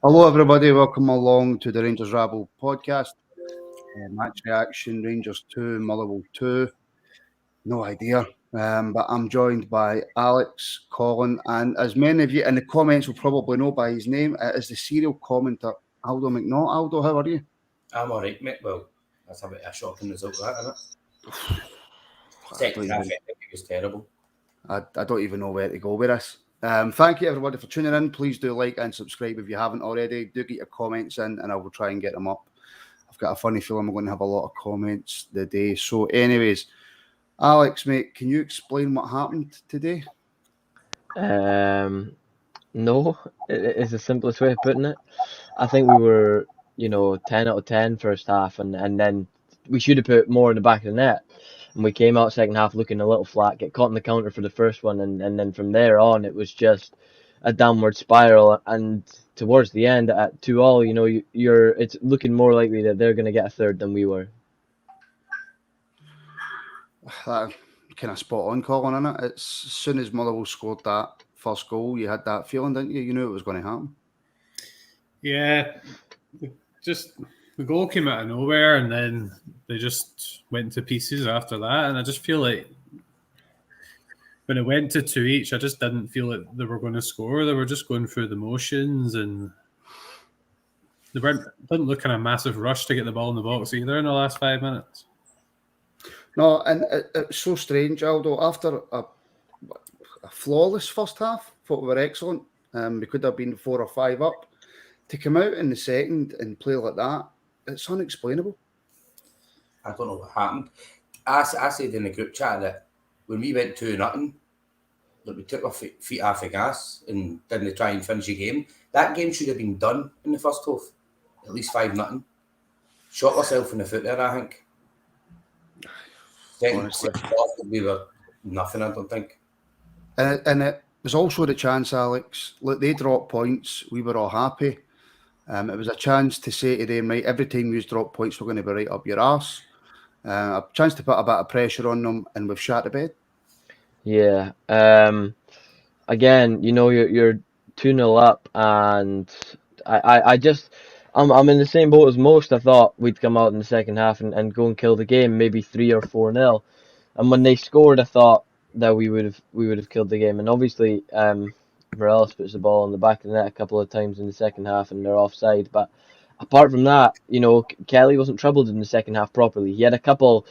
Hello, everybody. Welcome along to the Rangers Rabble podcast. Match reaction Rangers 2, Motherwell 2. No idea. But I'm joined by Alex, Colin, and as many of you in the comments will probably know by his name, it is the serial commenter Aldo McNaught. Aldo, how are you? I'm all right, mate. Well, that's a bit of a shocking result, that, isn't it? I Second don't half, I even, think it was terrible. I don't even know where to go with this. Thank you, everybody, for tuning in. Please do like and subscribe if you haven't already. Do get your comments in, and I will try and get them up. I've got a funny feeling we're going to have a lot of comments today. So, anyways, Alex, mate, can you explain what happened today? Um, no, is the simplest way of putting it. I think we were, 10 out of 10 first half, and then we should have put more in the back of the net. And we came out second half looking a little flat, get caught in the counter for the first one, and then from there on, it was just a downward spiral. And towards the end, at 2-all, it's looking more likely that they're going to get a third than we were. That kind of spot on, Colin, innit? It's as soon as Motherwell scored that first goal, you had that feeling, didn't you? You knew it was going to happen. Yeah, just the goal came out of nowhere, and then they just went to pieces after that. And I just feel like when it went to 2 each, I just didn't feel like they were going to score. They were just going through the motions, and they didn't look in a massive rush to get the ball in the box either in the last 5 minutes. No, and it's so strange, Aldo. After a flawless first half, thought we were excellent. We could have been 4 or 5 up. To come out in the second and play like that, it's unexplainable. I don't know what happened. I said in the group chat that when we went 2-0, that we took our feet off the gas and didn't try and finish the game. That game should have been done in the first half. At least 5-0. Shot ourselves in the foot there, I think. Honestly. Second half, we were nothing, I don't think. And it was also the chance, Alex. Look, they dropped points. We were all happy. It was a chance to say to them, right, every time you drop points, we're going to be right up your arse. A chance to put a bit of pressure on them, and we've shot the bed. Yeah. Again, you're 2-0 up, and I'm in the same boat as most. I thought we'd come out in the second half and go and kill the game, maybe 3 or 4-0. And when they scored, I thought that we would have killed the game. And obviously, Morales puts the ball on the back of the net a couple of times in the second half, and they're offside. But apart from that, Kelly wasn't troubled in the second half properly. He had a couple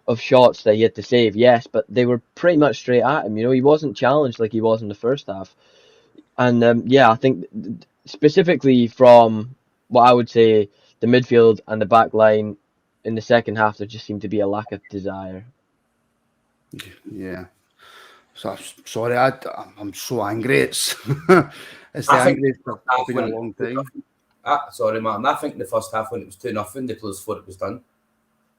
of shots that he had to save, yes, but they were pretty much straight at him. He wasn't challenged like he was in the first half. And I think specifically from what I would say the midfield and the back line in the second half, there just seemed to be a lack of desire. Yeah. So sorry, I'm so angry. It's the angriest I've been in a long time. Sorry, man. I think in the first half when it was 2-0, the players thought it was done.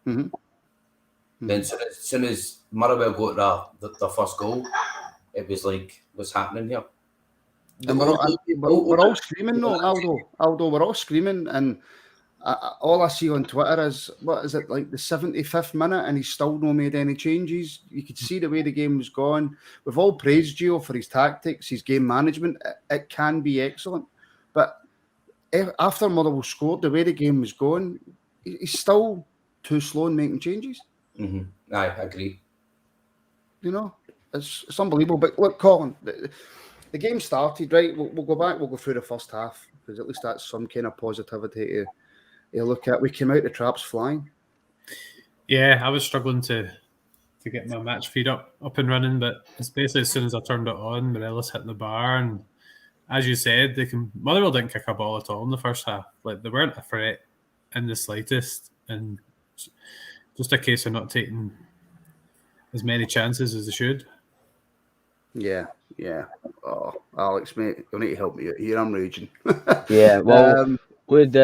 Then as soon as Motherwell got the first goal, it was like, what's happening here? And we're all screaming, though, Aldo. We're all screaming, and all I see on Twitter is, what is it, like the 75th minute, and he's still not made any changes. You could see the way the game was going. We've all praised Gio for his tactics, his game management. It can be excellent. But after Motherwell scored, the way the game was going, he's still too slow in making changes. I agree. It's unbelievable. But look, Colin, the game started, right? We'll go back, we'll go through the first half, because at least that's some kind of positivity to look at. We came out the traps flying. Yeah, I was struggling to get my match feed up and running, but it's basically as soon as I turned it on, Morelos hit the bar, and as you said, Motherwell didn't kick a ball at all in the first half. Like, they weren't a threat in the slightest, and just a case of not taking as many chances as they should. Yeah. Oh, Alex, mate, you'll need to help me out here. I'm raging. Yeah, well, with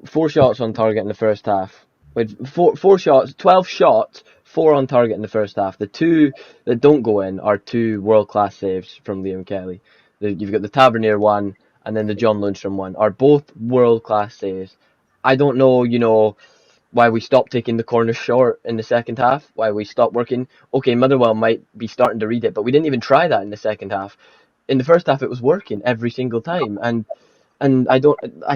4 shots on target in the first half, with four shots, 12 shots, 4 on target in the first half. The 2 that don't go in are 2 world-class saves from Liam Kelly. You've got the Tavernier one, and then the John Lundstrom one, are both world-class saves. I don't know, why we stopped taking the corner short in the second half, why we stopped working. Okay, Motherwell might be starting to read it, but we didn't even try that in the second half. In the first half, it was working every single time. And And I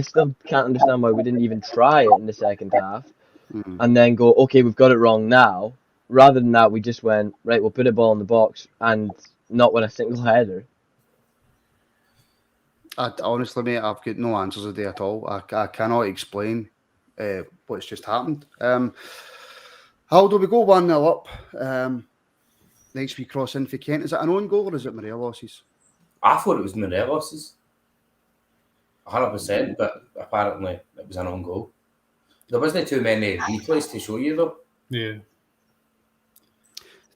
still can't understand why we didn't even try it in the second half, Mm. and then go, okay, we've got it wrong now. Rather than that, we just went, right, we'll put a ball in the box and not win a single header. Honestly, mate, I've got no answers today at all. I cannot explain what's just happened. How do we go 1-0 up? Next we cross in for Kent. Is it an own goal or is it Morelos's? I thought it was Morelos's. 100%, but apparently it was an own goal. There wasn't too many replays to show you though. Yeah.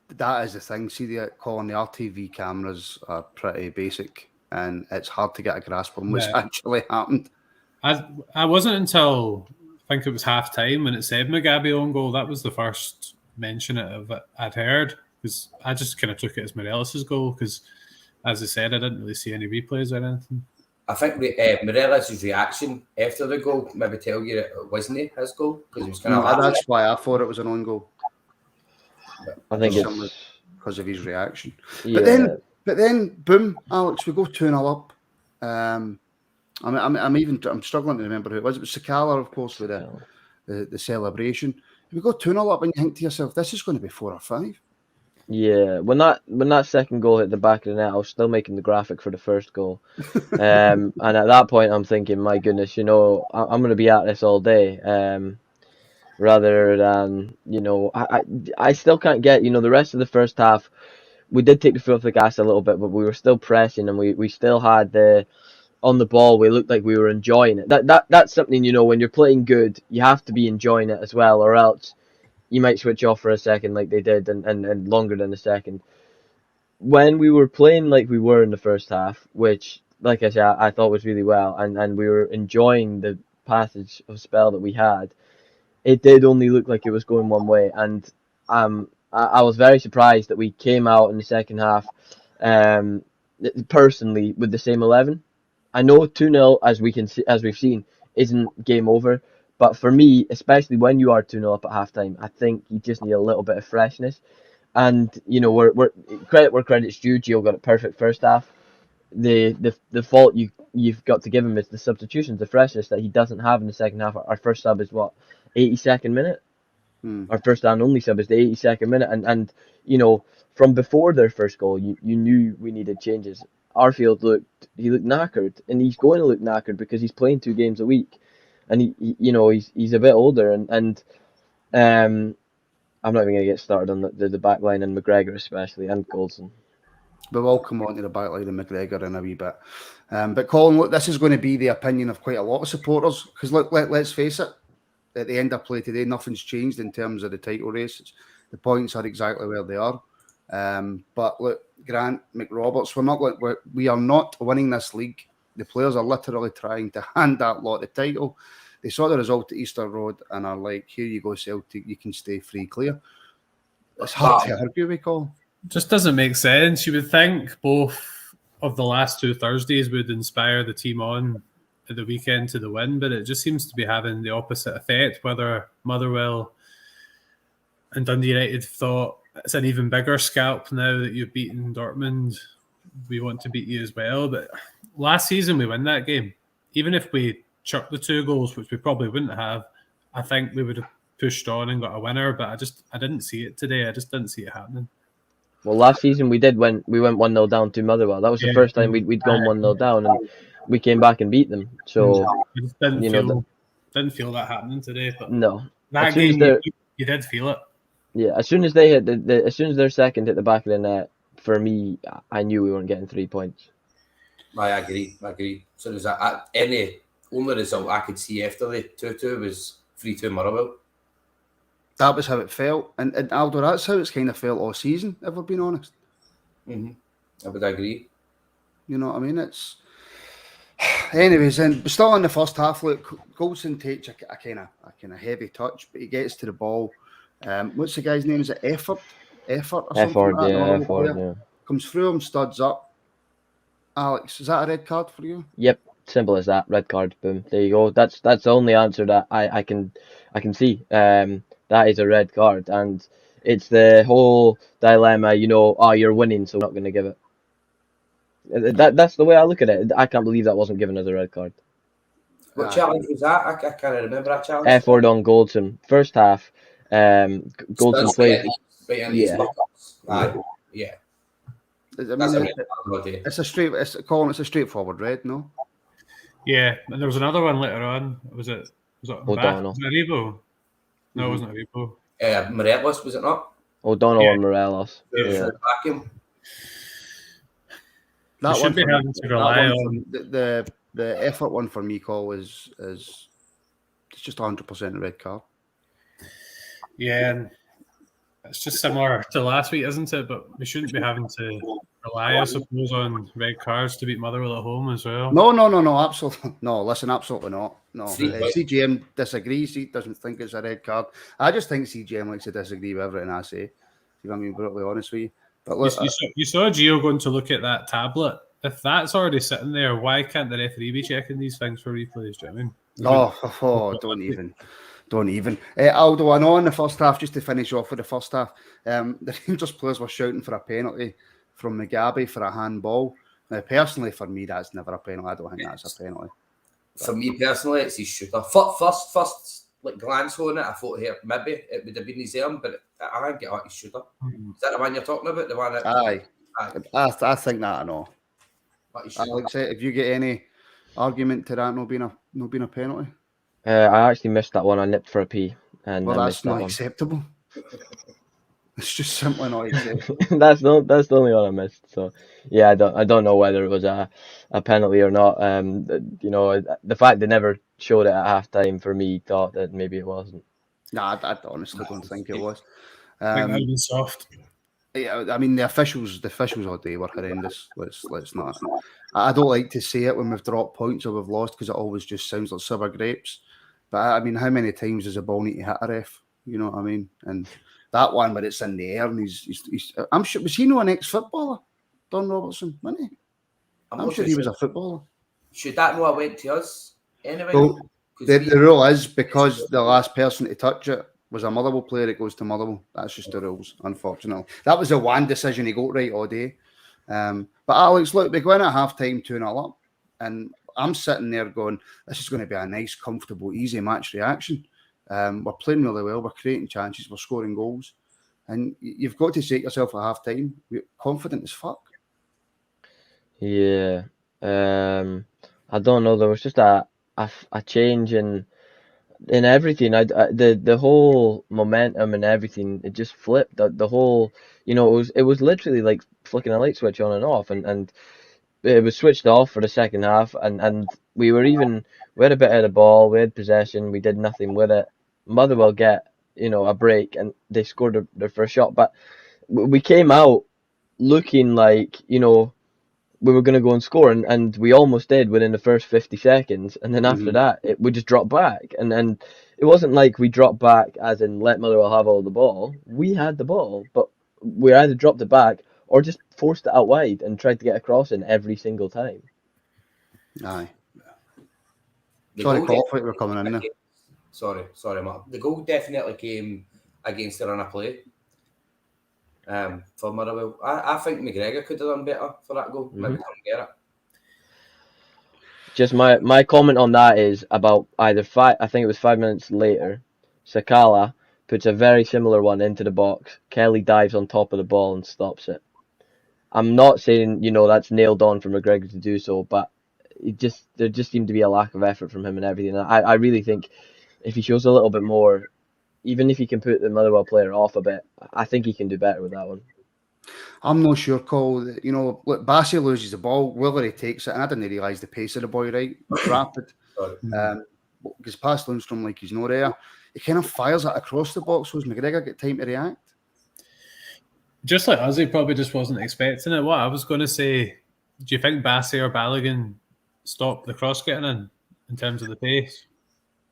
That is the thing. See, Colin, the RTV cameras are pretty basic and it's hard to get a grasp on what's actually happened. I wasn't until I think it was half time when it said Mugabe own goal. That was the first mention of it I'd heard, because I just kind of took it as Morelos' goal because, as I said, I didn't really see any replays or anything. I think Morelos' reaction after the goal maybe tell you that it wasn't his goal because he was kind of. That's why I thought it was an own goal. I think it's because of his reaction. Yeah. But then, boom, Alex, we go 2-0 up. I'm struggling to remember who it was. It was Sakala, of course, with the celebration. We go 2-0 up, and you think to yourself, this is going to be 4 or 5. Yeah, when that second goal hit the back of the net, I was still making the graphic for the first goal, and at that point, I'm thinking, my goodness, I'm going to be at this all day. Rather than, I still can't get, the rest of the first half. We did take the foot off the gas a little bit, but we were still pressing, and we still had on the ball. We looked like we were enjoying it. That's something, when you're playing good, you have to be enjoying it as well, or else you might switch off for a second like they did, and longer than a second. When we were playing like we were in the first half, which, like I said, I thought was really well, and we were enjoying the passage of spell that we had, it did only look like it was going one way. And I was very surprised that we came out in the second half, personally, with the same 11. I know 2-0, as we've seen, isn't game over. But for me, especially when you are 2-0 up at halftime, I think you just need a little bit of freshness. And we're credit where credit's due. Gio got it perfect first half. The fault you've got to give him is the substitutions, the freshness that he doesn't have in the second half. Our first sub is what, 82nd minute. Our first and only sub is the 82nd minute, and from before their first goal, you knew we needed changes. Arfield looked knackered, and he's going to look knackered because he's playing 2 games a week. And he's a bit older, and I'm not even going to get started on the back line and McGregor especially, and Goldson. But we'll come on to the back line and McGregor in a wee bit. But Colin, look, this is going to be the opinion of quite a lot of supporters, because look, let's face it, at the end of play today, nothing's changed in terms of the title race. The points are exactly where they are. But look, Grant, McRoberts, we are not winning this league. The players are literally trying to hand that lot the title. They saw the result at Easter Road and are like, here you go, Celtic, you can stay free clear. It's hard to argue with, Colin. Just doesn't make sense. You would think both of the last 2 Thursdays would inspire the team on at the weekend to the win, but it just seems to be having the opposite effect, whether Motherwell and Dundee United thought it's an even bigger scalp now that you've beaten Dortmund. We want to beat you as well. But last season we win that game. Even if we chucked the 2 goals, which we probably wouldn't have, I think we would have pushed on and got a winner. But I didn't see it today. I just didn't see it happening. Well, last season we did win. We went 1-0 down to Motherwell. That was the first time we'd gone 1-0 down, and we came back and beat them. So I just didn't feel that happening today. But no, that game you did feel it. Yeah, as soon as they hit as soon as their second hit the back of the net, for me, I knew we weren't getting 3 points. I agree. So there's any only result I could see after the 2-2 was 3-2 Motherwell. That was how it felt, and Aldo, that's how it's kind of felt all season, if we're being honest. Mm-hmm. I would agree. You know what I mean? It's anyways, and still in the first half. Look, Goldson takes a kind of heavy touch, but he gets to the ball. What's the guy's name? Is it Effort or something? Effort, yeah. Comes through him, studs up. Alex, is that a red card for you? Yep, simple as that. Red card. Boom. There you go. That's the only answer that I can see. That is a red card, and it's the whole dilemma. You're winning, so we're not going to give it. That's the way I look at it. I can't believe that wasn't given as a red card. What challenge was that? I can't remember that challenge. Effort on Goldson. First half, Goldson played. Right into his buckets. Yeah. I mean, it's a straightforward red, no? Yeah, and there was another one later on. Was it O'Donnell? Was it Aribo? No, it wasn't Aribo. Morelos, was it not? O'Donnell and Morelos. Yeah. That should be having to rely on the effort one for me, Cole, is it's just 100% a red card. Yeah, and it's just similar to last week, isn't it? But we shouldn't be having to rely, I suppose, on red cards to beat Motherwell at home as well. No, absolutely no. Listen, absolutely not. No, CGM disagrees. He doesn't think it's a red card. I just think CGM likes to disagree with everything I say. If I'm being brutally honest with you. But look, you saw Gio going to look at that tablet. If that's already sitting there, why can't the referee be checking these things for replays? Do you know what I mean? No, don't even. Aldo, I know in the first half, just to finish off with the first half, the Rangers players were shouting for a penalty from Mugabe for a handball. Now, personally, for me, that's never a penalty. I don't think that's a penalty. For me personally, it's his shooter. First, like glance on it, I thought here maybe it would have been his arm, but I think it his shooter. Is that the one you're talking about? The one that, Aye. I think that I know. Alex, if you get any argument to that not being a penalty, I actually missed that one. I nipped for a pee, and well, I that's missed that not one. acceptable. It's just simply not acceptable. that's the only one I missed. So yeah, I don't know whether it was a penalty or not. The fact they never showed it at halftime for me thought that maybe it wasn't. Nah, I honestly don't think it was. I think that would be soft. Yeah, I mean the officials all day were horrendous. Let's not. I don't like to say it when we've dropped points or we've lost because it always just sounds like sour grapes. But I mean, how many times does a ball need to hit a ref? You know what I mean? And that one where it's in the air and he's I'm sure, was he not an ex-footballer? Don Robertson, wasn't he? I'm sure he was a footballer. Should that not have went to us anyway? Well, the rule is because the last person to touch it was a Motherwell player, it goes to Motherwell. That's just the rules, unfortunately. That was the one decision he got right all day. But Alex, look, we go in at half-time 2-0 up, and I'm sitting there going, this is going to be a nice, comfortable, easy match reaction. We're playing really well, we're creating chances, we're scoring goals. And you've got to say to yourself at half-time, we're confident as fuck. Yeah. I don't know, there was just a change in everything. The whole momentum and everything, it just flipped. The whole, it was literally like flicking a light switch on and off, and it was switched off for the second half, and we had a bit of the ball, we had possession, we did nothing with it. Motherwell get a break and they scored their first shot, but we came out looking like we were going to go and score, and we almost did within the first 50 seconds. And then after that, we just dropped back. And it wasn't like we dropped back as in let Motherwell have all the ball. We had the ball, but we either dropped it back or just forced it out wide and tried to get a cross in every single time. Aye. Sorry, Paul, I thought you were coming in there. Sorry, Mark. The goal definitely came against the run of play. For Motherwell, I think McGregor could have done better for that goal. Maybe couldn't get it. Just my comment on that is about I think it was 5 minutes later, Sakala puts a very similar one into the box. Kelly dives on top of the ball and stops it. I'm not saying that's nailed on for McGregor to do so, but there just seemed to be a lack of effort from him and everything. I really think if he shows a little bit more, even if he can put the Motherwell player off a bit, I think he can do better with that one. I'm not sure, Cole. Look, Bassey loses the ball, whether he takes it, and I didn't realise the pace of the boy, right? Rapid. Because past Lundstrom, like he's not there. He kind of fires it across the box, so does McGregor get time to react? Just like us, he probably just wasn't expecting it. What I was going to say, do you think Bassey or Balogun stopped the cross getting in terms of the pace?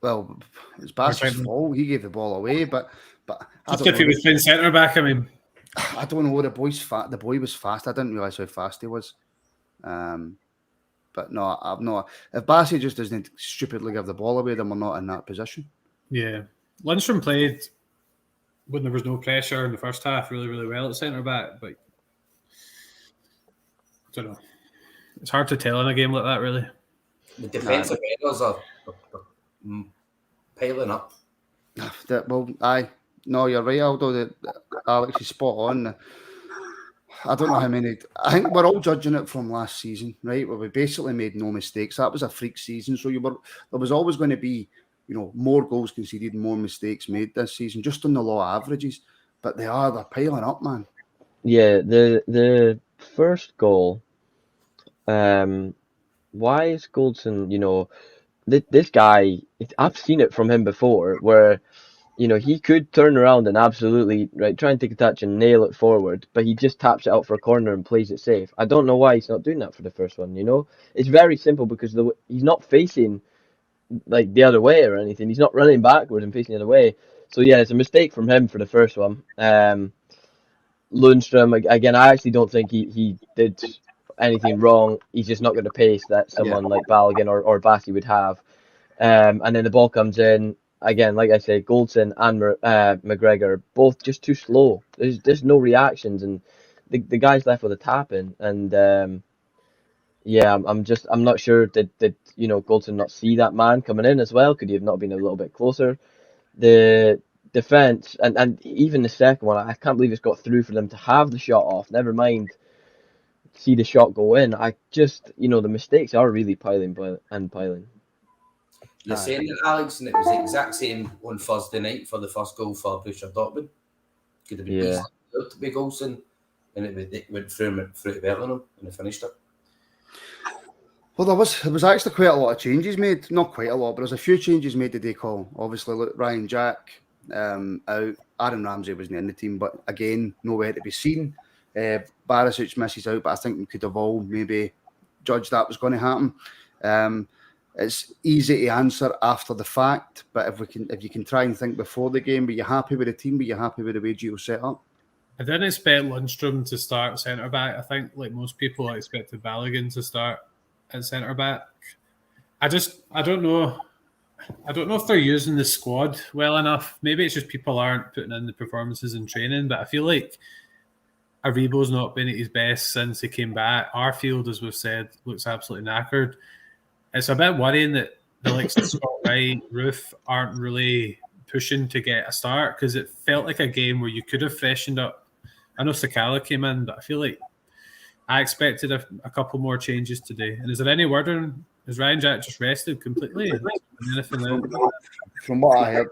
Well, it's Bassey's fault. He gave the ball away, but just if he was playing centre back, I mean, I don't know. The boy was fast. I didn't realise how fast he was. But no, I've not. If Bassey just doesn't stupidly give the ball away, then we're not in that position. Yeah, Lundstrom played when there was no pressure in the first half really, really well at centre back, but I don't know. It's hard to tell in a game like that, really. The defensive errors are piling up. No, you're right, Aldo. Alex is spot on. I don't know how many. I think we're all judging it from last season, right? Where we basically made no mistakes. That was a freak season, so there was always going to be, more goals conceded, more mistakes made this season, just on the law averages. But they're piling up, man. Yeah, the first goal. Why is Goldson? This guy. I've seen it from him before, where he could turn around and absolutely try and take a touch and nail it forward, but he just taps it out for a corner and plays it safe. I don't know why he's not doing that for the first one. It's very simple because he's not facing the other way or anything. He's not running backward and facing the other way. So yeah, it's a mistake from him for the first one. Lundstrom, again, I actually don't think he did anything wrong. He's just not got the pace that someone like Balogun or Batty would have. And then the ball comes in. Again, like I said, Goldson and McGregor, both just too slow. There's no reactions, and the guy's left with a tap in. And I'm not sure, did Goldson not see that man coming in as well? Could he have not been a little bit closer? The defense and even the second one, I can't believe it's got through for them to have the shot off. Never mind see the shot go in. I just the mistakes are really piling. You're saying that, Alex, and it was the exact same on Thursday night for the first goal for Borussia Dortmund. Could have been easy to be Goldson, and it went through to Bellingham, and they finished it. Well, there was actually quite a lot of changes made. Not quite a lot, but there's a few changes made today, Call. Obviously, look, Ryan Jack out. Aaron Ramsey wasn't in the team, but again, nowhere to be seen. Barisic misses out, but I think we could have all maybe judged that was going to happen. It's easy to answer after the fact, but if you can try and think before the game, were you happy with the team? Were you happy with the way Gio set up? I didn't expect Lundstrom to start centre back. I think, like most people, I expected Balogun to start at centre back. I don't know. I don't know if they're using the squad well enough. Maybe it's just people aren't putting in the performances in training, but I feel like Aribo's not been at his best since he came back. Arfield, as we've said, looks absolutely knackered. It's a bit worrying that the likes of Scott Wright, Roof aren't really pushing to get a start, because it felt like a game where you could have freshened up. I know Sakala came in, but I feel like I expected a couple more changes today. And is there any word on, is Ryan Jack just rested completely? From what I heard,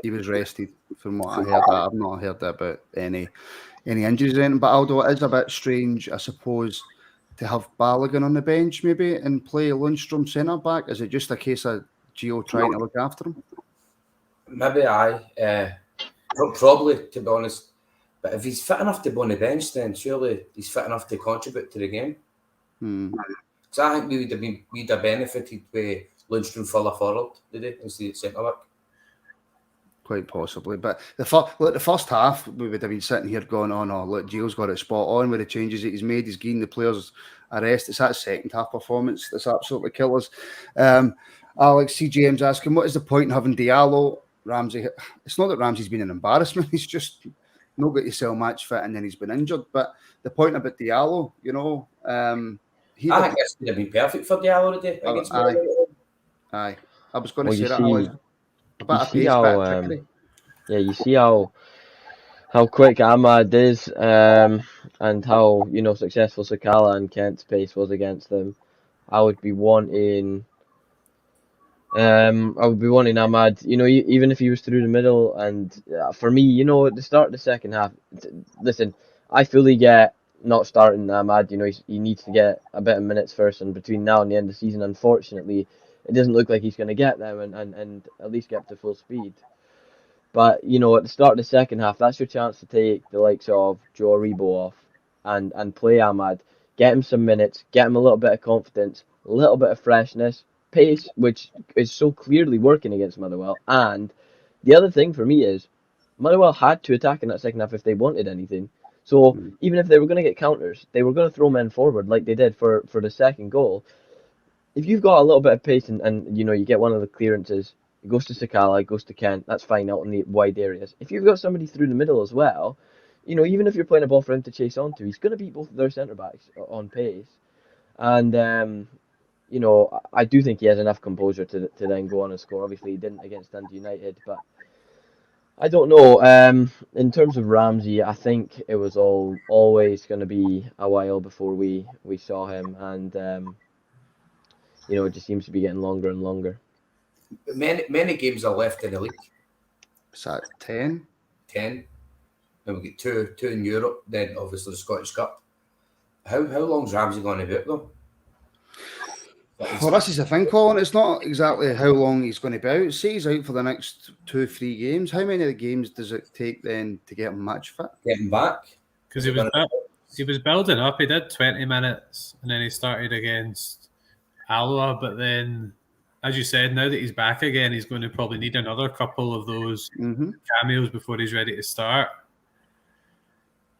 he was rested. From what I heard, I've not heard about any injuries or anything. But although it is a bit strange, I suppose, to have Balogun on the bench maybe and play Lundstrom centre back. Is it just a case of Gio trying to look after him? Maybe probably, to be honest. But if he's fit enough to be on the bench, then surely he's fit enough to contribute to the game. Because I think we'd have benefited with Lundstrom further forward today instead of centre back. Quite possibly. But the first half, we would have been sitting here going, oh no, look, Gio's got it spot on with the changes that he's made. He's given the players a rest. It's that second half performance that's absolutely killers. Alex, CJM's asking, what is the point in having Diallo, Ramsey? It's not that Ramsey's been an embarrassment. He's just not got to sell match fit and then he's been injured. But the point about Diallo, I think this would have been perfect for Diallo today against Motherwell. Aye. I was going to say that. You see how quick Ahmad is, and how successful Sakala and Kent's pace was against them. I would be wanting Ahmad, even if he was through the middle. And for me, at the start of the second half, listen, I fully get not starting Ahmad. He needs to get a bit of minutes first, and between now and the end of the season, unfortunately, it doesn't look like he's going to get them and at least get up to full speed. But, at the start of the second half, that's your chance to take the likes of Joe Aribo off and play Ahmad. Get him some minutes, get him a little bit of confidence, a little bit of freshness, pace, which is so clearly working against Motherwell. And the other thing for me is, Motherwell had to attack in that second half if they wanted anything. So even if they were going to get counters, they were going to throw men forward like they did for the second goal. If you've got a little bit of pace and you get one of the clearances, it goes to Sakala, it goes to Kent, that's fine out in the wide areas. If you've got somebody through the middle as well, even if you're playing a ball for him to chase onto, he's going to beat both of their centre-backs on pace. And, I do think he has enough composure to then go on and score. Obviously, he didn't against Dundee United, but I don't know. In terms of Ramsey, I think it was always going to be a while before we saw him, and it just seems to be getting longer and longer. Many games are left in the league. Is that 10? 10. And we get two in Europe, then obviously the Scottish Cup. How long's Ramsey going to be out though? Well, this is the thing, Colin. It's not exactly how long he's going to be out. Say he's out for the next 2-3 games. How many of the games does it take then to get him match fit? Get him back? Because he was building up. He did 20 minutes, and then he started against Alloa. But then, as you said, now that he's back again, he's going to probably need another couple of those cameos before he's ready to start.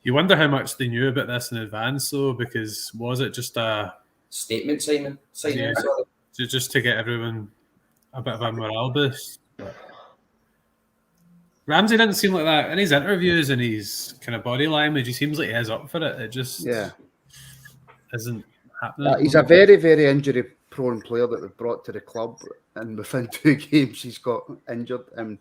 You wonder how much they knew about this in advance, though, because was it just a statement, Simon? Yeah, just to get everyone a bit of a morale boost. But Ramsey didn't seem like that in his interviews and his kind of body language. He seems like he is up for it. It just isn't happening. He's a very, very injury-prone player that we've brought to the club, and within 2 games he's got injured. And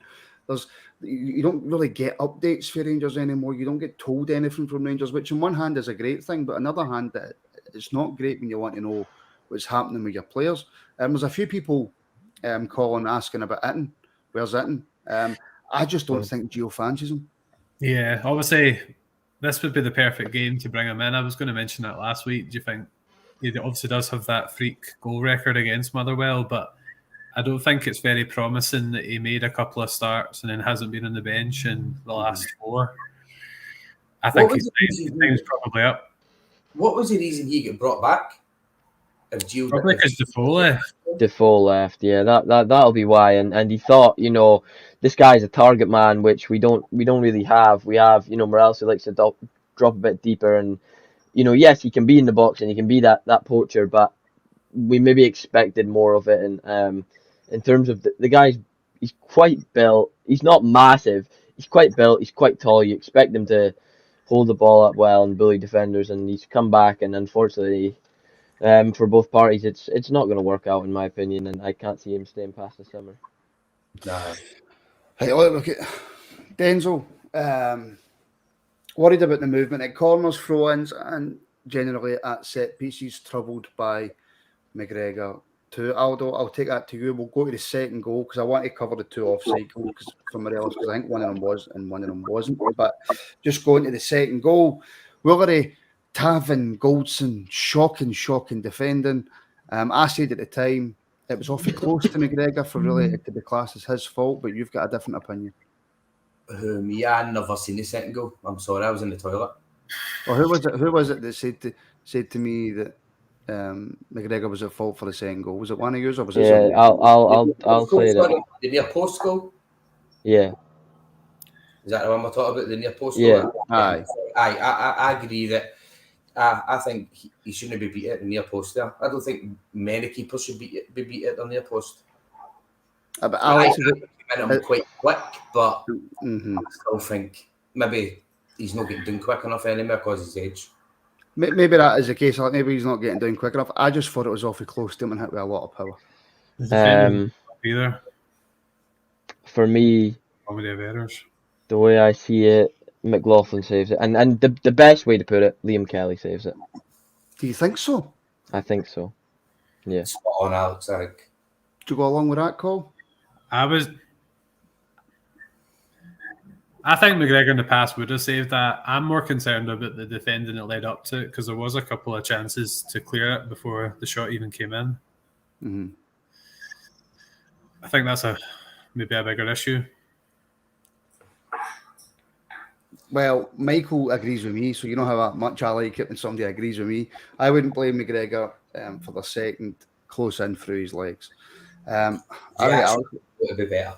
you don't really get updates for Rangers anymore. You don't get told anything from Rangers, which on one hand is a great thing, but on the other hand, it's not great when you want to know what's happening with your players. There's a few people calling, asking about Itten. Where's Itten? I just don't think Gio fancies him. Yeah, obviously, this would be the perfect game to bring him in. I was going to mention that last week. Do you think he obviously does have that freak goal record against Motherwell, but I don't think it's very promising that he made a couple of starts and then hasn't been on the bench in the last 4. I think his time's probably up. What was the reason he got brought back? Probably because Defoe left. Defoe left, yeah. That'll be why. And he thought, this guy's a target man, which we don't really have. We have, Morales who likes to drop a bit deeper, and yes, he can be in the box and he can be that poacher, but we maybe expected more of it. And in terms of the guy, he's quite built. He's not massive. He's quite built. He's quite tall. You expect him to hold the ball up well and bully defenders, and he's come back, and unfortunately, for both parties, it's not going to work out in my opinion, and I can't see him staying past the summer. Nah. Hey, look at Denzel. Worried about the movement at corners, throw-ins, and generally at set pieces, troubled by McGregor too. Aldo, I'll take that to you. We'll go to the second goal because I want to cover the 2 offside goals from Morelos, because I think one of them was and one of them wasn't. But just going to the second goal, Willery, Tavin, Goldson, shocking defending. I said at the time it was awfully close to McGregor for really it to be classed as his fault, but you've got a different opinion. I've never seen the second goal. I'm sorry, I was in the toilet. Well, who was it that said to me that McGregor was at fault for the second goal? Was it one of yours or was it? Yeah, I'll say that. The near post goal. Yeah. Is that the one we're talking about? The near post goal. Yeah. Aye. I agree that. I think he shouldn't be beat at the near post there. I don't think many keepers should be beat at the near post. But Alex, I'm quite quick, but I still think maybe he's not getting done quick enough anymore because of his age. Maybe that is the case. Like maybe he's not getting down quick enough. I just thought it was awfully close to him and hit with a lot of power. Either for me, the way I see it, McLaughlin saves it, and the best way to put it, Liam Kelly saves it. Do you think so? I think so. Yeah. Spot on, Alex. I think. Do you go along with that call? I think McGregor in the past would have saved that. I'm more concerned about the defending that led up to it, because there was a couple of chances to clear it before the shot even came in. Mm-hmm. I think that's maybe a bigger issue. Well, Michael agrees with me, so you know how much I like it when somebody agrees with me. I wouldn't blame McGregor for the second close in through his legs. It'll be better.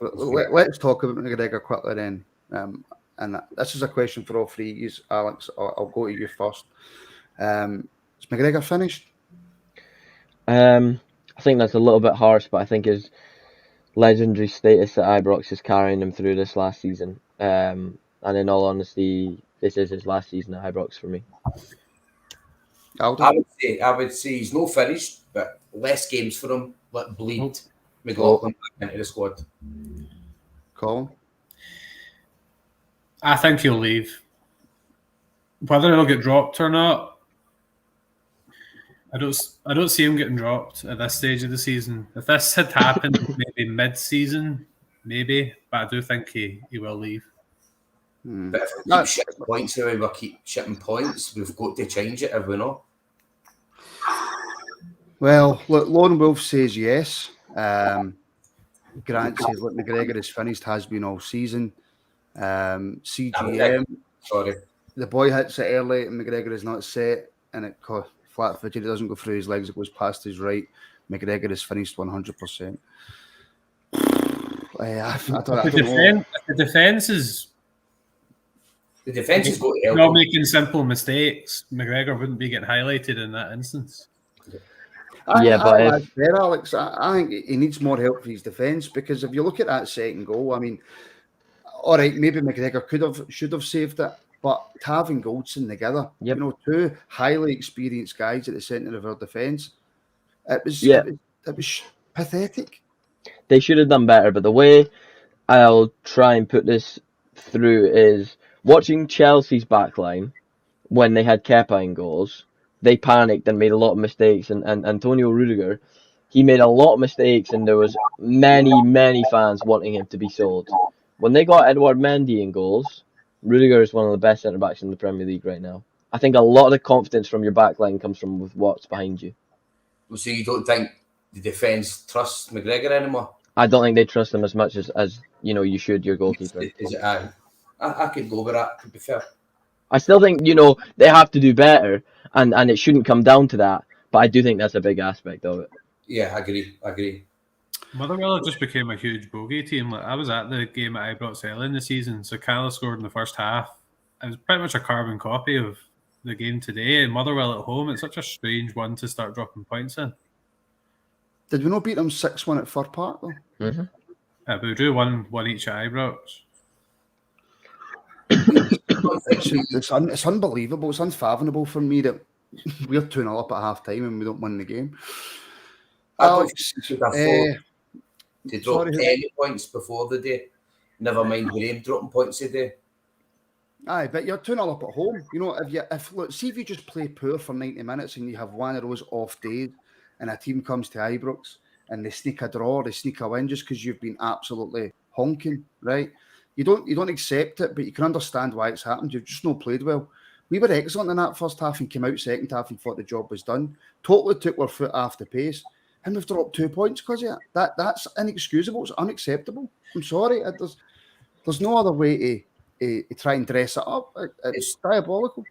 Let's talk about McGregor quickly then. And this is a question for all 3 of you. Alex, I'll go to you first. Is McGregor finished? I think that's a little bit harsh, but I think his legendary status at Ibrox is carrying him through this last season. And in all honesty, this is his last season at Ibrox for me. I would would say he's no finished, but less games for him. Let bleed McLaughlin back into the squad. Colin? I think he'll leave. Whether he'll get dropped or not, I don't see him getting dropped at this stage of the season. If this had happened maybe mid-season, maybe, but I do think he will leave. But if we keep shipping points away, we keep shipping points, we've got to change it, have we not? Well, look, Lone Wolf says yes. Grant says, look, McGregor is finished, has been all season. CGM, sorry, the boy hits it early and McGregor is not set, and it flat footed, it doesn't go through his legs, it goes past his right. McGregor is finished 100%. The defence is not making simple mistakes. McGregor wouldn't be getting highlighted in that instance. Alex, I think he needs more help for his defence, because if you look at that second goal, I mean, all right, maybe McGregor should have saved it, but Tav and Goldson together, two highly experienced guys at the centre of our defence, it was pathetic. They should have done better, but the way I'll try and put this through is watching Chelsea's backline when they had Kepa in goals. They panicked and made a lot of mistakes, and Antonio Rudiger, he made a lot of mistakes, and there was many fans wanting him to be sold. When they got Edouard Mendy in goals, Rudiger is one of the best centre-backs in the Premier League right now. I think a lot of the confidence from your backline comes from with what's behind you. So you don't think the defence trusts McGregor anymore? I don't think they trust him as much as you should, your goalkeeper. I could go with that, to be fair. I still think, they have to do better, and it shouldn't come down to that, but I do think that's a big aspect of it. Yeah, I agree. Motherwell just became a huge bogey team. Like, I was at the game at Ibrox early in the season, so Cala scored in the first half. It was pretty much a carbon copy of the game today. Motherwell at home, it's such a strange one to start dropping points in. Did we not beat them 6-1 at Fir Park, though? Mm-hmm. Yeah, but we drew one each at Ibrox. It's unbelievable. It's unfathomable for me that we're 2-0 up at half time and we don't win the game. Alex, to drop 10 points before the day. Never mind Graham dropping points a day. Aye, but you're 2-0 up at home. See if you just play poor for 90 minutes and you have one of those off days, and a team comes to Ibrox and they sneak a draw, they sneak a win just because you've been absolutely honking, right? You don't accept it, but you can understand why it's happened. You've just not played well. We were excellent in that first half and came out second half and thought the job was done. Totally took our foot off the pace, and we've dropped 2 points because of it. That's inexcusable. It's unacceptable. I'm sorry. There's no other way to try and dress it up. It's diabolical.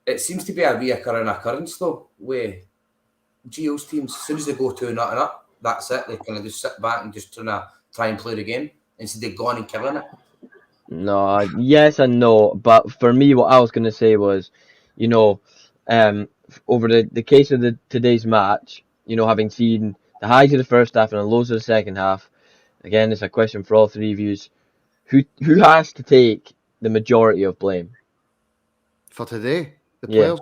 It seems to be a reoccurring occurrence, though, where Gio's teams, as soon as they go 2-0 up, that's it. They kind of just sit back and just try and play the game instead of going and killing it. No, yes and no. But for me, what I was going to say was, over the case of today's match, having seen the highs of the first half and the lows of the second half, again, it's a question for all three of you. Who has to take the majority of blame? For today, the players.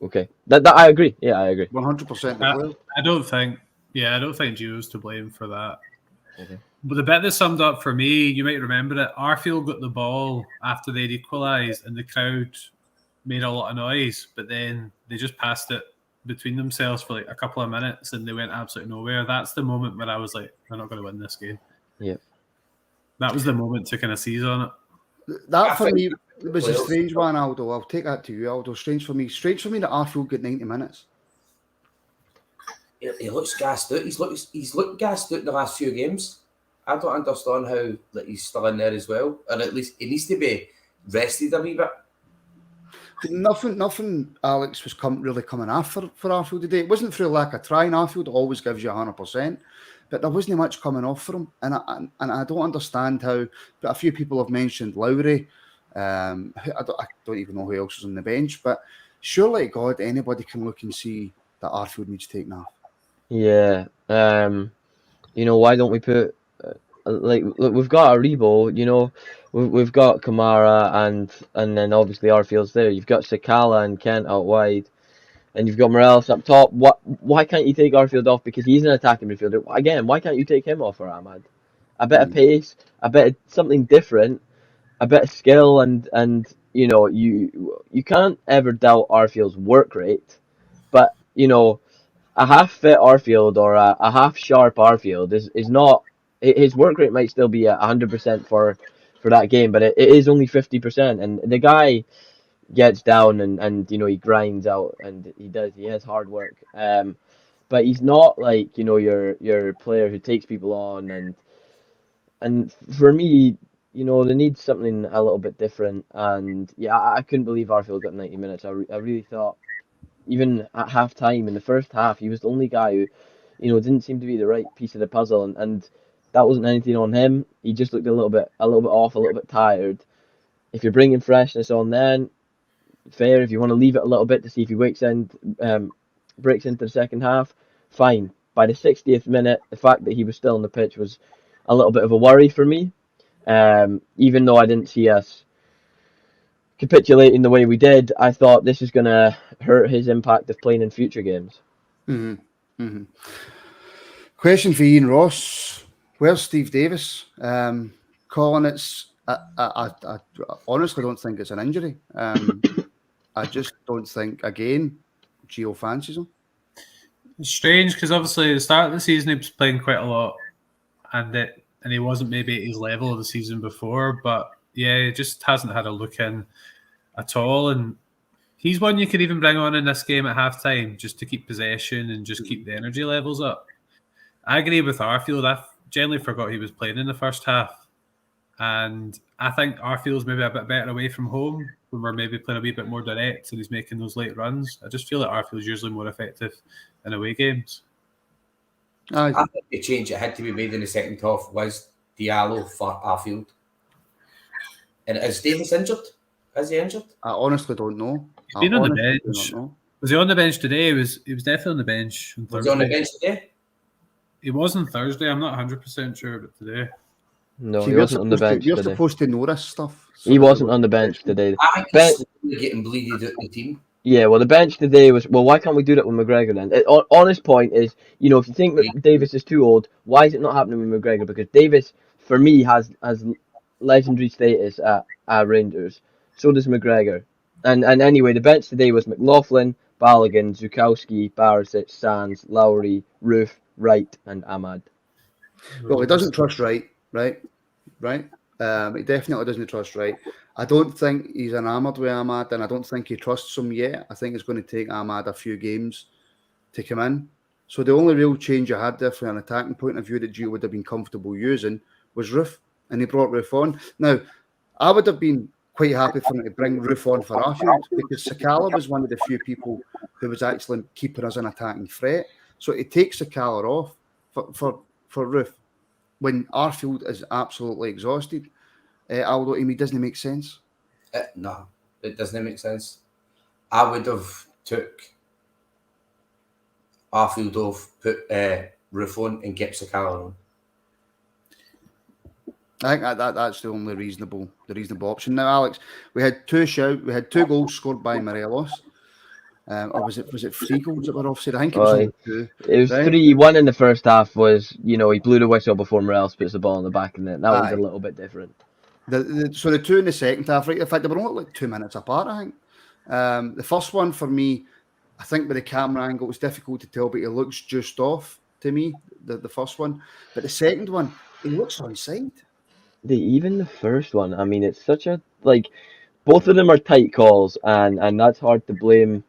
Okay, that I agree. Yeah, I agree. 100% the players. I don't think Gio's to blame for that. Okay. But the bit that summed up for me, you might remember it, Arfield got the ball after they'd equalised and the crowd made a lot of noise, but then they just passed it between themselves for like a couple of minutes and they went absolutely nowhere. That's the moment where I was like, we're not going to win this game. Yeah. That was the moment to kind of seize on it. That for me was a strange one, Aldo. I'll take that to you, Aldo. Strange for me that Arfield got 90 minutes. He looks gassed out. He's looked gassed out in the last few games. I don't understand how he's still in there as well. And at least he needs to be rested a wee bit. Nothing, Alex, was really coming off for Arfield today. It wasn't through lack of trying. Arfield always gives you 100%. But there wasn't much coming off for him. And I don't understand how... But a few people have mentioned Lowry. I don't even know who else was on the bench. But surely, God, anybody can look and see that Arfield needs taken off. Yeah. Why don't we put... look, we've got Aribo, we've got Kamara and then obviously Arfield's there. You've got Sakala and Kent out wide. and you've got Morelos up top. Why can't you take Arfield off? Because he's an attacking midfielder. Again, why can't you take him off for Ahmad? A bit of pace, a bit of something different, a bit of skill, and you can't ever doubt Arfield's work rate, but a half fit Arfield or a half sharp Arfield is not. His work rate might still be 100% for that game, but it is only 50%, and the guy gets down and he grinds out, and he has hard work, but he's not like your player who takes people on, and for me, they need something a little bit different. And yeah, I couldn't believe Arfield got 90 minutes. I really thought, even at half time in the first half, he was the only guy who didn't seem to be the right piece of the puzzle, and that wasn't anything on him. He just looked a little bit off, a little bit tired. If you're bringing freshness on, then fair. If you want to leave it a little bit to see if he breaks into the second half, fine. By the 60th minute, the fact that he was still on the pitch was a little bit of a worry for me. Even though I didn't see us capitulating the way we did, I thought this is going to hurt his impact of playing in future games. Question for Ian Ross: where's Steve Davis? Colin, I honestly don't think it's an injury. I just don't think, again, Gio fancies him. It's strange because obviously at the start of the season he was playing quite a lot, and he wasn't maybe at his level of the season before, but yeah, he just hasn't had a look in at all. And he's one you could even bring on in this game at halftime just to keep possession and just keep the energy levels up. I agree with Arfield. I generally forgot he was playing in the first half, and I think Arfield's maybe a bit better away from home when we're maybe playing a wee bit more direct and he's making those late runs. I just feel that Arfield's usually more effective in away games. I think the change that had to be made in the second half was Diallo for Arfield. And is Davis injured? Is he injured? I honestly don't know. He's been on the bench. Was he on the bench today? He was definitely on the bench. Was he on the bench today? He was on Thursday. I'm not 100% sure, but today. No, he wasn't on the bench today. You're supposed to know this stuff. So he wasn't on the bench today. I think he's getting bleeded out the team. Yeah, well, the bench today was... Well, why can't we do that with McGregor then? Honest point is, if you think Davis is too old, why is it not happening with McGregor? Because Davis, for me, has legendary status at Rangers. So does McGregor. And anyway, the bench today was McLaughlin, Balogun, Zukowski, Barisic, Sands, Lowry, Roof, Wright, and Ahmad. Well, he doesn't trust Wright. He definitely doesn't trust Wright. I don't think he's enamored with Ahmad, and I don't think he trusts him yet. I think it's going to take Ahmad a few games to come in. So the only real change I had there from an attacking point of view that Gio would have been comfortable using was Roof, and he brought Roof on. Now, I would have been quite happy for him to bring Roof on for Arfield, because Sakala was one of the few people who was actually keeping us an attacking threat. So it takes Sakala off for Roof when Arfield is absolutely exhausted. Although to me doesn't make sense. No, it doesn't make sense. I would have took Arfield off, put Roof on, and kept Sakala on. I think that's the only reasonable option. Now, Alex, we had two goals scored by Morelos. Or was it 3 goals that were offside? I think it was only 2. It was 3. One in the first half was, he blew the whistle before Morelos puts the ball in the back of the net. That was a little bit different. So the 2 in the second half, right? In fact, they were only like 2 minutes apart, I think. The first one for me, I think with the camera angle, it was difficult to tell, but it looks just off to me, the first one. But the second one, it looks onside. Even the first one, I mean, it's such a, both of them are tight calls, and that's hard to blame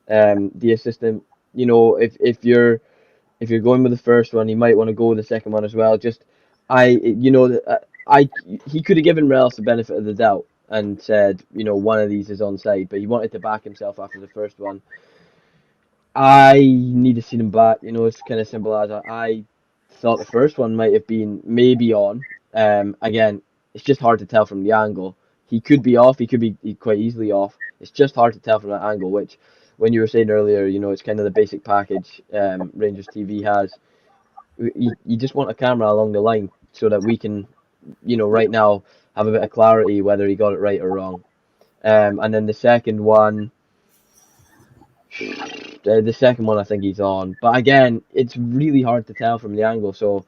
the assistant. If you're going with the first one, you might want to go with the second one as well. He could have given Morelos the benefit of the doubt and said, one of these is onside, but he wanted to back himself after the first one. I need to see them back. It's kind of simple as I thought the first one might have been maybe on. Again, it's just hard to tell from the angle. He could be off. He could be quite easily off. It's just hard to tell from that angle, which, when you were saying earlier, it's kind of the basic package Rangers TV has. You just want a camera along the line so that we can, right now have a bit of clarity whether he got it right or wrong. And then the second one, The second one, I think he's on. But again, it's really hard to tell from the angle, so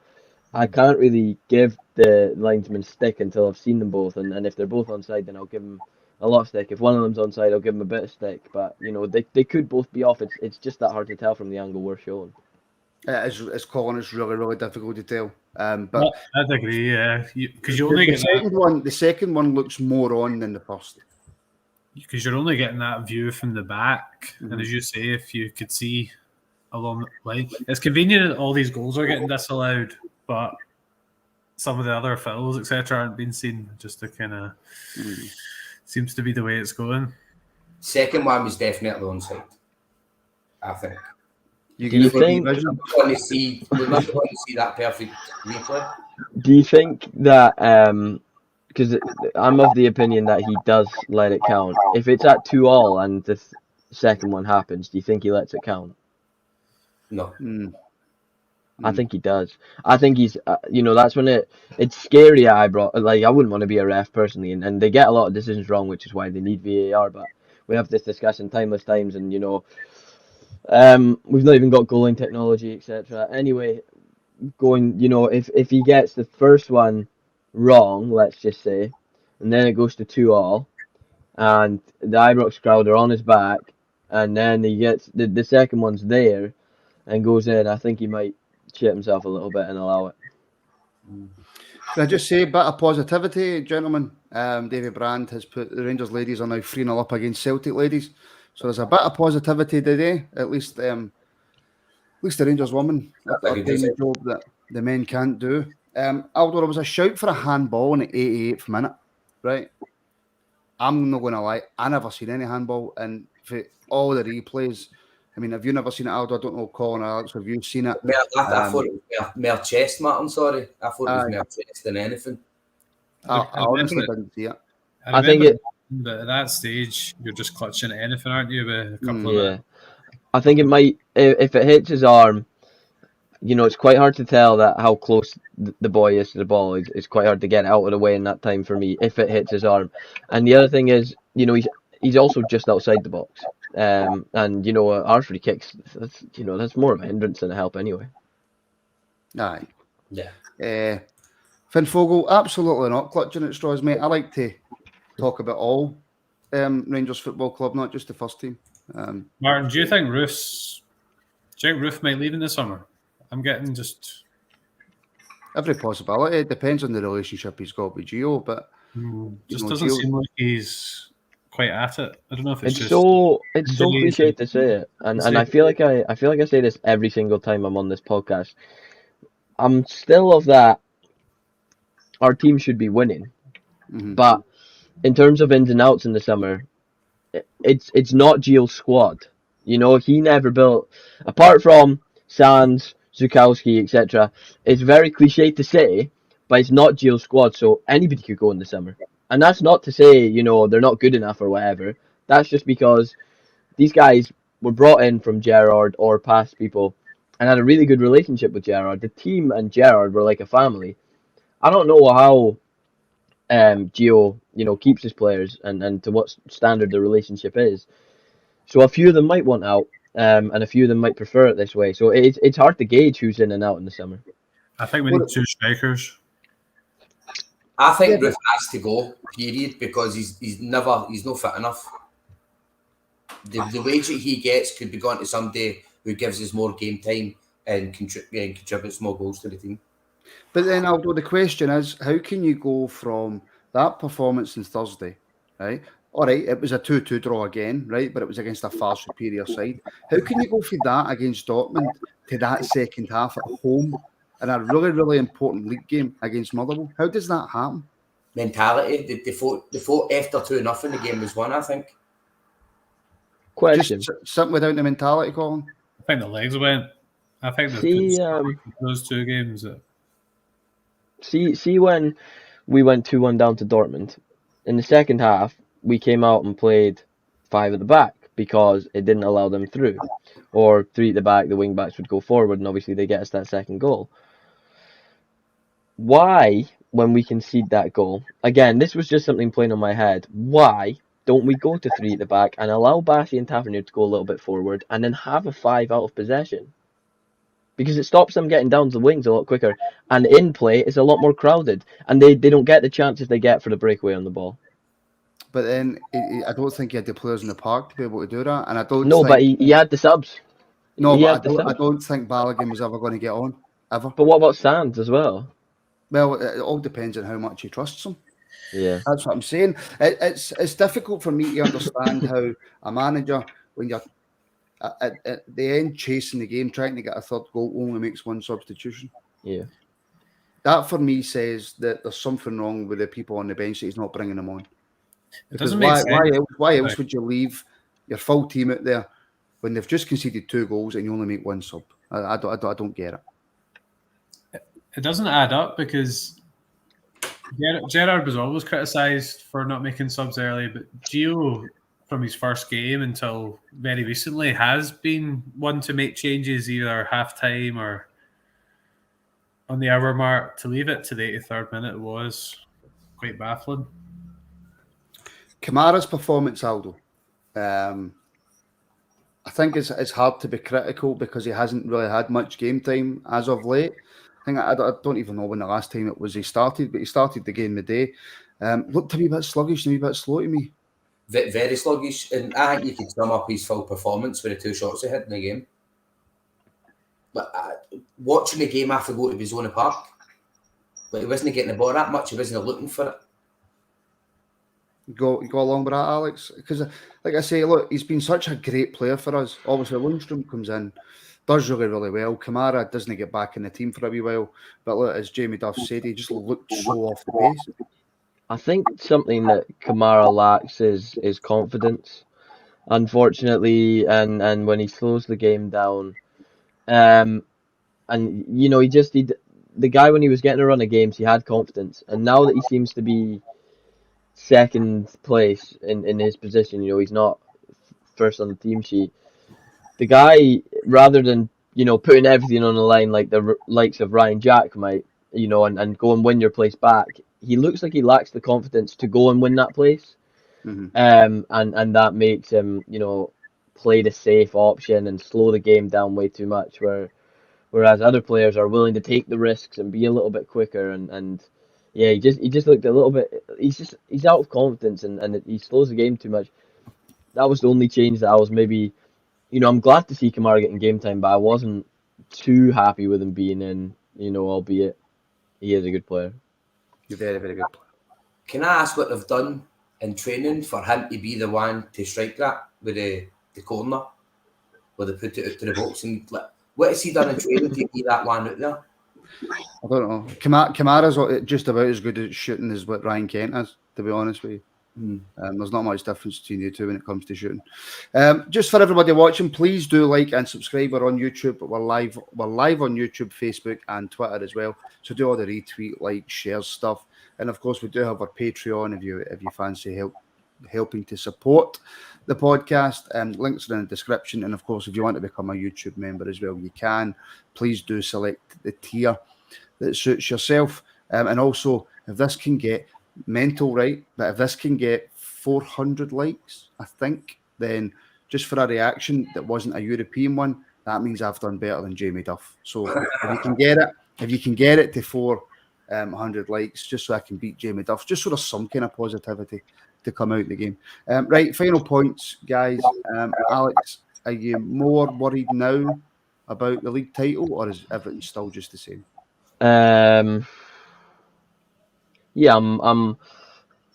I can't really give the linesman stick until I've seen them both. And if they're both onside, then I'll give them a lot of stick. If one of them's onside, I'll give them a bit of stick. But, they could both be off. It's just that hard to tell from the angle we're showing. It's Colin. It's really, really difficult to tell. But I'd agree, yeah. Because you only get the second one looks more on than the first. Because you're only getting that view from the back, and as you say, if you could see along the line, it's convenient that all these goals are getting disallowed, but some of the other fouls, etc., aren't being seen. Just to kind of seems to be the way it's going. Second one was definitely onside, I think. Do you think? We're not going to see that perfect replay. Do you think that? Because I'm of the opinion that he does let it count. If it's at 2-2 and the second one happens, do you think he lets it count? No. I think he does. I think he's, that's when it's scary at Ibrox. Like, I wouldn't want to be a ref personally, and they get a lot of decisions wrong, which is why they need VAR. But we have this discussion timeless times, and we've not even got goal line technology, etc. Anyway, if he gets the first one wrong, let's just say, and then it goes to 2-2, and the Ibrox crowd are on his back, and then he gets the second one's there and goes in, I think he might shit himself a little bit and allow it. Can I just say a bit of positivity, gentlemen? David Brand has put the Rangers ladies are now 3-0 up against Celtic ladies, so there's a bit of positivity today. At least the Rangers women are doing the job that the men can't do. Aldo, there was a shout for a handball in the 88th minute, right? I'm not going to lie, I never seen any handball, and for all the replays, I mean, have you never seen it, Aldo? I don't know, Colin or Alex, have you seen it? I thought it was mere chest, Martin, sorry. I thought it was mere chest than anything. I honestly didn't see it. I think but at that stage, you're just clutching at anything, aren't you? With a couple of minutes. I think it might, if it hits his arm, it's quite hard to tell that how close the boy is to the ball. It's quite hard to get out of the way in that time for me if it hits his arm. And the other thing is, he's also just outside the box. And our free kicks, that's more of a hindrance than a help anyway. Aye. Yeah. Finn Fogel, absolutely not clutching at straws, mate. I like to talk about all Rangers Football Club, not just the first team. Martin, do you think Roof might leave in the summer? I'm getting just every possibility. It depends on the relationship he's got with Gio, but doesn't seem like he's quite at it. I don't know if it's so cliche to say it, and I feel like I say this every single time I'm on this podcast. I'm still of that. Our team should be winning, but in terms of ins and outs in the summer, it's not Gio's squad. He never built, apart from Sands, Zukowski, etc. It's very cliche to say, but it's not Gio's squad, so anybody could go in the summer. And that's not to say, they're not good enough or whatever. That's just because these guys were brought in from Gerrard or past people and had a really good relationship with Gerrard. The team and Gerrard were like a family. I don't know how Gio, keeps his players and to what standard the relationship is. So a few of them might want out, and a few of them might prefer it this way. So it's hard to gauge who's in and out in the summer. I think we need 2 strikers. I think Roof has to go, period, because he's not fit enough. The wage that he gets could be gone to somebody who gives us more game time and contributes more goals to the team. But then, Aldo, the question is, how can you go from that performance on Thursday, right? All right, it was a 2-2 draw again, right? But it was against a far superior side. How can you go from that against Dortmund to that second half at home in a really, really important league game against Motherwell? How does that happen? Mentality. They fought after 2-0. The game was won, I think. Question. Just simply down to mentality, Colin? I think the legs went. I think those 2 games. See when we went 2-1 down to Dortmund, in the second half, we came out and played 5 at the back because it didn't allow them through. Or 3 at the back, the wing backs would go forward, and obviously they get us that second goal. Why, when we concede that goal, again, this was just something playing on my head, why don't we go to 3 at the back and allow Bassey and Tavernier to go a little bit forward and then have a 5 out of possession? Because it stops them getting down to the wings a lot quicker, and in play is a lot more crowded, and they don't get the chances they get for the breakaway on the ball. But then I don't think he had the players in the park to be able to do that, and I don't. No, think, but he had the subs. no, He but had the subs. I don't think Balogun was ever going to get on ever. But what about Sands as well? Well, it all depends on how much he trusts him. Yeah. That's what I'm saying. It's difficult for me to understand how a manager, when you're at the end chasing the game, trying to get a third goal, only makes one substitution. Yeah. That for me says that there's something wrong with the people on the bench that he's not bringing them on. It doesn't make sense. Why else would you leave your full team out there when they've just conceded 2 goals and you only make one sub? I don't get it. It doesn't add up because Gerrard was always criticised for not making subs early, but Gio, from his first game until very recently, has been one to make changes either half-time or on the hour mark. To leave it to the 83rd minute was quite baffling. Kamara's performance, Aldo, I think it's hard to be critical because he hasn't really had much game time as of late. I don't even know when the last time it was he started, but he started the game today. Looked a wee bit sluggish and a wee bit slow to me. Very sluggish, and I think you could sum up his full performance with the 2 shots he hit in the game. But watching the game after go to his own park, but he wasn't getting the ball that much. He wasn't looking for it. Go along with that, Alex? Because, like I say, look, he's been such a great player for us. Obviously, Lundstrom comes in, does really, really well. Kamara doesn't get back in the team for a wee while. But look, as Jamie Duff said, he just looked so off the pace. I think something that Kamara lacks is confidence, unfortunately, and when he slows the game down, and you know the guy when he was getting a run of games, he had confidence, and now that he seems to be second place in his position, you know, he's not first on the team sheet. The guy, rather than putting everything on the line like the likes of Ryan Jack might, and go and win your place back, he looks like he lacks the confidence to go and win that place. Mm-hmm. And that makes him, play the safe option and slow the game down way too much. Whereas other players are willing to take the risks and be a little bit quicker. And yeah, he just looked a little bit. He's out of confidence and he slows the game too much. That was the only change that I was maybe. I'm glad to see Kamara getting game time, but I wasn't too happy with him being in. Albeit he is a good player. You're very, very good player. Can I ask what they've done in training for him to be the one to strike that with the corner, where they put it out to the box? And what has he done in training to be that one out there? I don't know. Kamara's just about as good at shooting as what Ryan Kent is, to be honest with you. There's not much difference between you two when it comes to shooting. Just for everybody watching, please do like and subscribe. We're on YouTube. We're live on YouTube, Facebook, and Twitter as well. So do all the retweet, like, share stuff. And of course, we do have our Patreon if you fancy helping to support the podcast. Links are in the description. And of course, if you want to become a YouTube member as well, you can. Please do select the tier that suits yourself. And also, if this can get mental, right? But if this can get 400 likes, I think, then just for a reaction that wasn't a European one, that means I've done better than Jamie Duff. So if you can get it to 400 likes, just so I can beat Jamie Duff, just so there's some kind of positivity to come out of the game. Right, final points, guys. Alex, are you more worried now about the league title, or is everything still just the same? Yeah,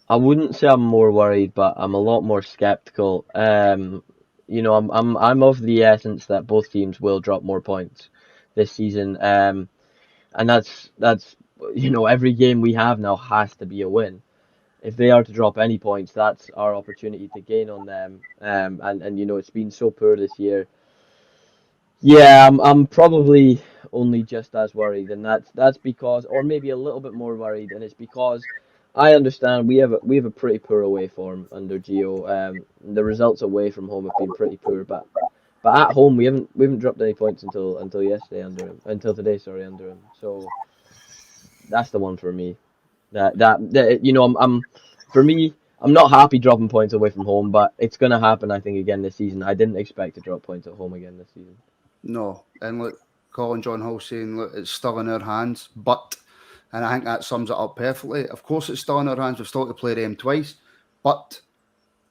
I wouldn't say I'm more worried, but I'm a lot more skeptical. I'm of the essence that both teams will drop more points this season. And that's every game we have now has to be a win. If they are to drop any points, that's our opportunity to gain on them. And it's been so poor this year. Yeah, I'm probably only just as worried, and that's because, or maybe a little bit more worried, and it's because I understand we have a pretty poor away form under Gio. The results away from home have been pretty poor, but at home we haven't dropped any points until today, under him. So that's the one for me. I'm for me, I'm not happy dropping points away from home, but it's going to happen, I think, again this season. I didn't expect to drop points at home again this season. No, and look, Colin John Hall saying, look, it's still in our hands, but, and I think that sums it up perfectly. Of course, it's still in our hands. We've still got to play them twice, but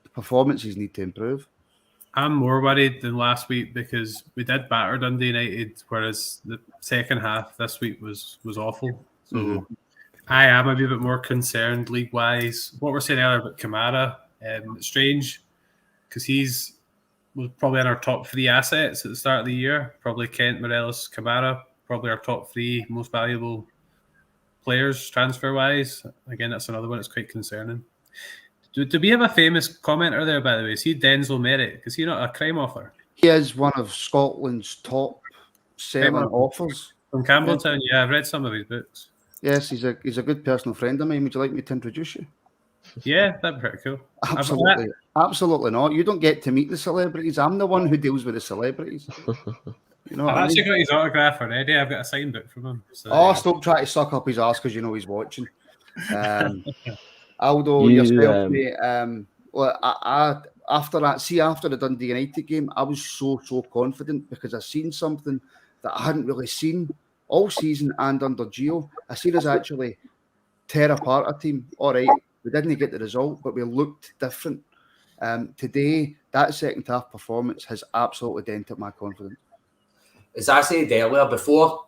the performances need to improve. I'm more worried than last week because we did batter Dundee United, whereas the second half this week was awful. So I am a bit more concerned league-wise. What we're saying earlier about Kamara, it's strange because was probably in our top 3 assets at the start of the year. Probably Kent, Morelos, Kamara, probably our top 3 most valuable players transfer-wise. Again, that's another one that's quite concerning. Do we have a famous commenter there, by the way? Is he Denzel Merritt? Is he not a crime author? He is one of Scotland's top selling authors. From Campbelltown, yeah, I've read some of his books. Yes, he's a good personal friend of mine. Would you like me to introduce you? Yeah, that'd be pretty cool. Absolutely. Absolutely not. You don't get to meet the celebrities. I'm the one who deals with the celebrities. You know, I've actually got his autograph already. I've got a signed book from him. So, stop trying to suck up his ass because you know he's watching. Aldo, yourself, mate. I after the Dundee United game, I was so confident because I seen something that I hadn't really seen all season and under Gio. I seen us actually tear apart a team. All right, we didn't get the result, but we looked different. Today, that second half performance has absolutely dented my confidence. As I said earlier, before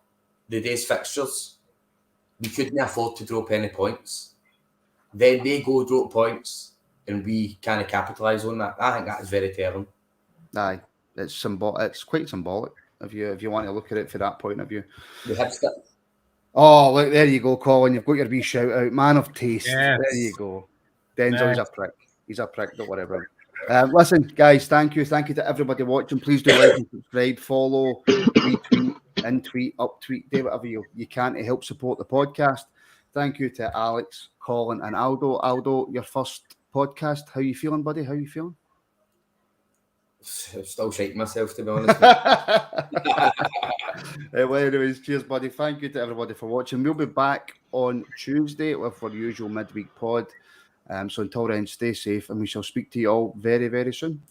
the day's fixtures, we couldn't afford to drop any points. Then they go drop points, and we kind of capitalise on that. I think that is very telling. Aye, it's quite symbolic if you want to look at it from that point of view. The hipster. Oh, look, there you go, Colin. You've got your wee shout out. Man of taste. Yes. There you go. Denzel's a prick. He's a prick, don't worry about it. Listen, guys, thank you. Thank you to everybody watching. Please do like and subscribe, follow, retweet, in-tweet, up-tweet, do whatever you can to help support the podcast. Thank you to Alex, Colin, and Aldo. Aldo, your first podcast. How you feeling, buddy? How you feeling? I'm still shaking myself, to be honest. Well, anyways, cheers, buddy. Thank you to everybody for watching. We'll be back on Tuesday with our usual midweek pod. So until then, stay safe, and we shall speak to you all very, very soon.